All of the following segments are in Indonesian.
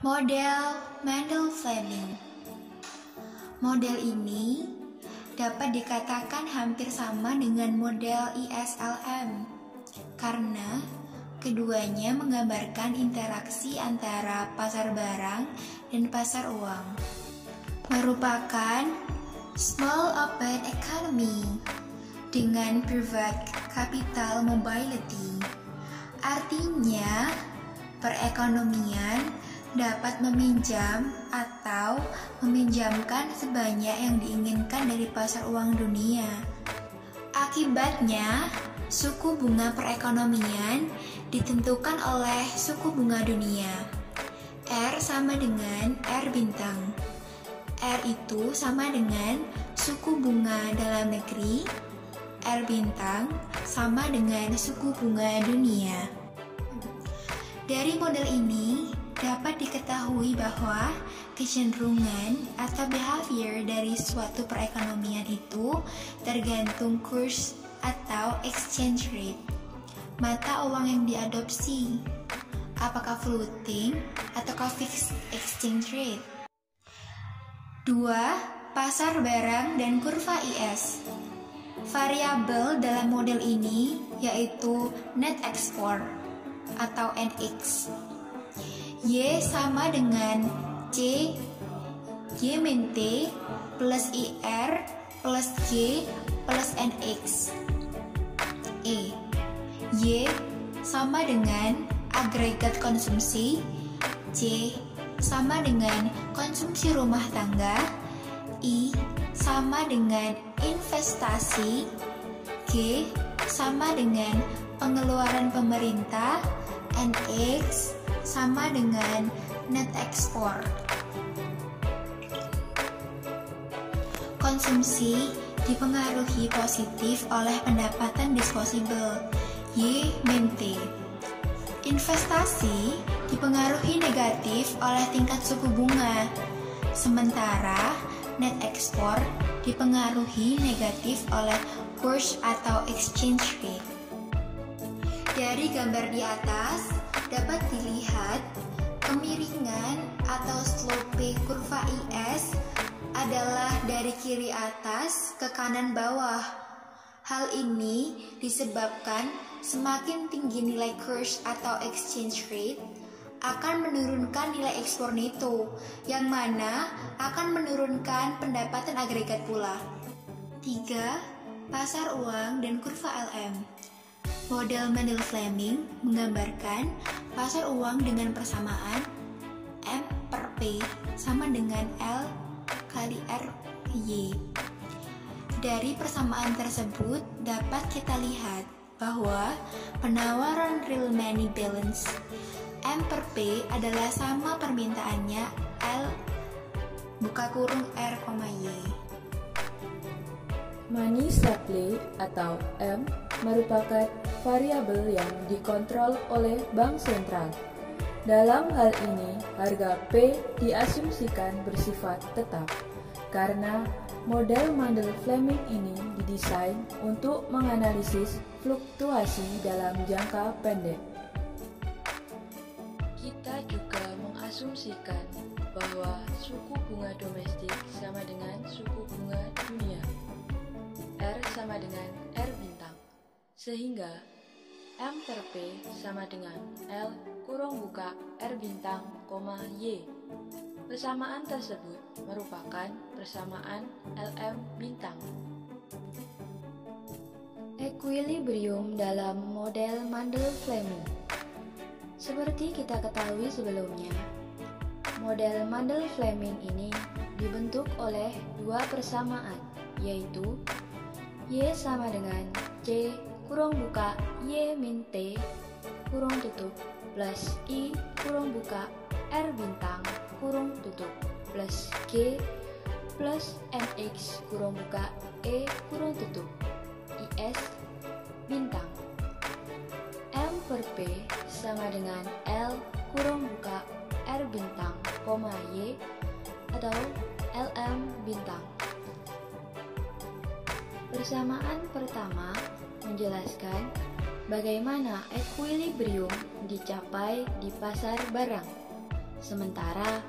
Model Mendel-Fleming. Model ini dapat dikatakan hampir sama dengan model ISLM karena keduanya menggambarkan interaksi antara pasar barang dan pasar uang. Merupakan small open economy dengan private capital mobility. Artinya, perekonomian dapat meminjam atau meminjamkan sebanyak yang diinginkan dari pasar uang dunia. Akibatnya, suku bunga perekonomian ditentukan oleh suku bunga dunia. R sama dengan R bintang. R itu sama dengan suku bunga dalam negeri. R bintang sama dengan suku bunga dunia. Dari model ini dapat diketahui bahwa kecenderungan atau behavior dari suatu perekonomian itu tergantung kurs atau exchange rate, mata uang yang diadopsi, apakah floating atau fixed exchange rate. 2. Pasar barang dan kurva IS. Variabel dalam model ini yaitu net export atau NX. Y sama dengan C Y min T plus IR plus J plus NX. E. Y sama dengan agregat konsumsi. C sama dengan konsumsi rumah tangga. I sama dengan investasi. G sama dengan pengeluaran pemerintah. NX sama dengan net export. Konsumsi dipengaruhi positif oleh pendapatan disposable Y min T. Investasi dipengaruhi negatif oleh tingkat suku bunga. Sementara net export dipengaruhi negatif oleh kurs atau exchange rate. Dari gambar di atas dapat dilihat kemiringan atau slope kurva IS adalah dari kiri atas ke kanan bawah. Hal ini disebabkan semakin tinggi nilai kurs atau exchange rate akan menurunkan nilai ekspor neto, yang mana akan menurunkan pendapatan agregat pula. 3. Pasar uang dan kurva LM. Model Mendel-Fleming menggambarkan pasar uang dengan persamaan M per P sama dengan L kali R Y. Dari persamaan tersebut dapat kita lihat bahwa penawaran real money balance M per P adalah sama permintaannya L buka kurung R, Y. Money supply atau M merupakan variabel yang dikontrol oleh bank sentral. Dalam hal ini, harga P diasumsikan bersifat tetap karena model Mendel-Fleming ini didesain untuk menganalisis fluktuasi dalam jangka pendek. Kita juga mengasumsikan bahwa suku bunga domestik sama dengan suku bunga dunia. R sama dengan R bintang, sehingga M per P sama dengan L kurung buka R bintang, Y. Persamaan tersebut merupakan persamaan LM bintang. Equilibrium dalam model Mendel-Fleming. Seperti kita ketahui sebelumnya, model Mendel-Fleming ini dibentuk oleh dua persamaan, yaitu Y sama dengan C kurung buka Y min T kurung tutup plus I kurung buka R bintang kurung tutup plus G plus NX kurung buka E kurung tutup IS bintang. M per P sama dengan L kurung buka R bintang, Y atau LM bintang. Persamaan pertama menjelaskan bagaimana equilibrium dicapai di pasar barang. Sementara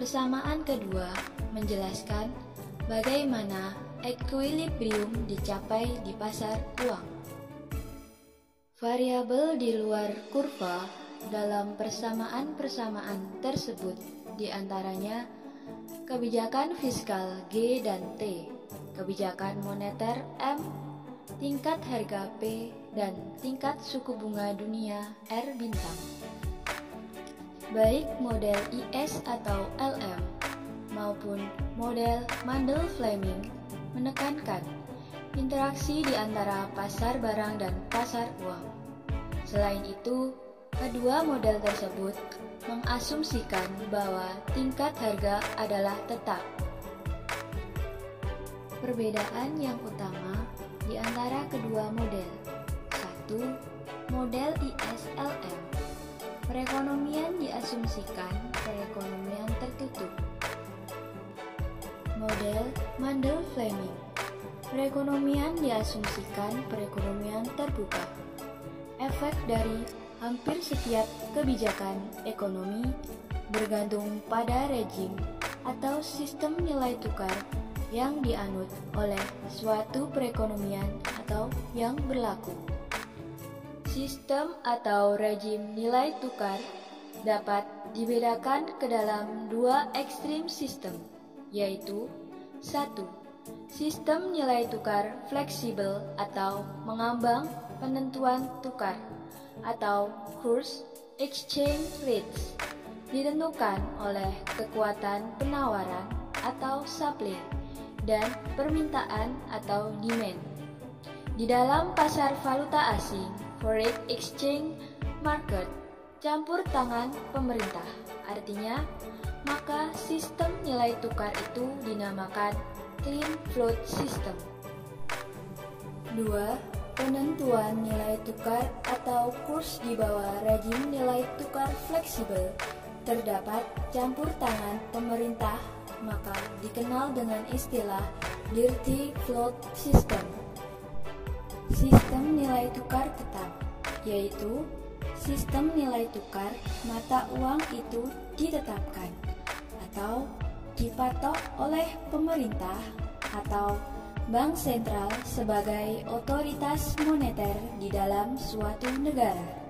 persamaan kedua menjelaskan bagaimana equilibrium dicapai di pasar uang. Variabel di luar kurva dalam persamaan-persamaan tersebut diantaranya kebijakan fiskal G dan T, kebijakan moneter M, tingkat harga P, dan tingkat suku bunga dunia R bintang. Baik model IS atau LM maupun model Mandel-Fleming menekankan interaksi di antara pasar barang dan pasar uang. Selain itu, kedua model tersebut mengasumsikan bahwa tingkat harga adalah tetap. Perbedaan yang utama di antara kedua model. 1. Model ISLM. Perekonomian diasumsikan perekonomian tertutup. Model Mandel-Fleming. Perekonomian diasumsikan perekonomian terbuka. Efek dari hampir setiap kebijakan ekonomi bergantung pada rejim atau sistem nilai tukar yang dianut oleh suatu perekonomian atau yang berlaku. Sistem atau rejim nilai tukar dapat dibedakan ke dalam dua ekstrim sistem, yaitu 1. Sistem nilai tukar fleksibel atau mengambang penentuan tukar atau course exchange rates ditentukan oleh kekuatan penawaran atau supply dan permintaan atau demand. Di dalam pasar valuta asing, foreign exchange market, campur tangan pemerintah. Artinya, maka sistem nilai tukar itu dinamakan clean float system. 2. Penentuan nilai tukar atau kurs di bawah rejim nilai tukar fleksibel terdapat campur tangan pemerintah, maka dikenal dengan istilah dirty float system. Sistem nilai tukar tetap, yaitu sistem nilai tukar mata uang itu ditetapkan atau dipatok oleh pemerintah atau bank sentral sebagai otoritas moneter di dalam suatu negara.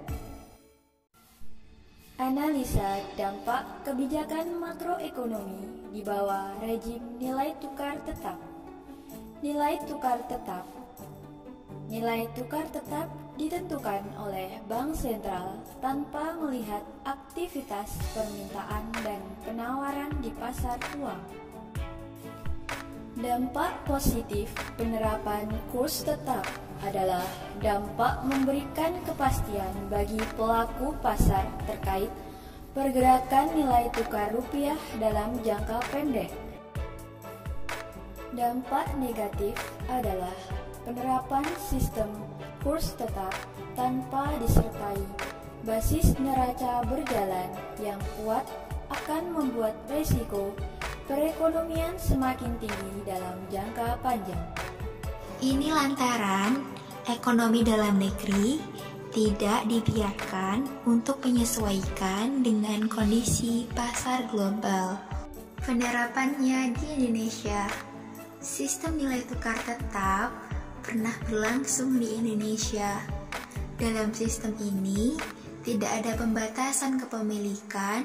Analisa dampak kebijakan makroekonomi di bawah rejim nilai tukar tetap. Nilai tukar tetap. Nilai tukar tetap ditentukan oleh bank sentral tanpa melihat aktivitas permintaan dan penawaran di pasar uang. Dampak positif penerapan kurs tetap adalah dampak memberikan kepastian bagi pelaku pasar terkait pergerakan nilai tukar rupiah dalam jangka pendek. Dampak negatif adalah penerapan sistem kurs tetap tanpa disertai basis neraca berjalan yang kuat akan membuat risiko perekonomian semakin tinggi dalam jangka panjang. Ini lantaran ekonomi dalam negeri tidak dibiarkan untuk menyesuaikan dengan kondisi pasar global. Penerapannya di Indonesia, sistem nilai tukar tetap pernah berlangsung di Indonesia. Dalam sistem ini, tidak ada pembatasan kepemilikan,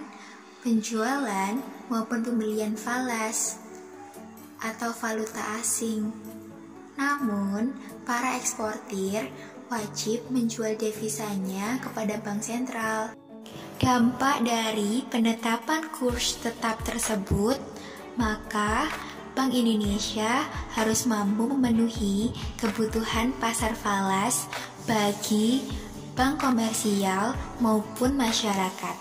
penjualan maupun pembelian falas atau valuta asing. Namun, para eksportir wajib menjual devisanya kepada bank sentral. Dampak dari penetapan kurs tetap tersebut, maka Bank Indonesia harus mampu memenuhi kebutuhan pasar falas bagi bank komersial maupun masyarakat.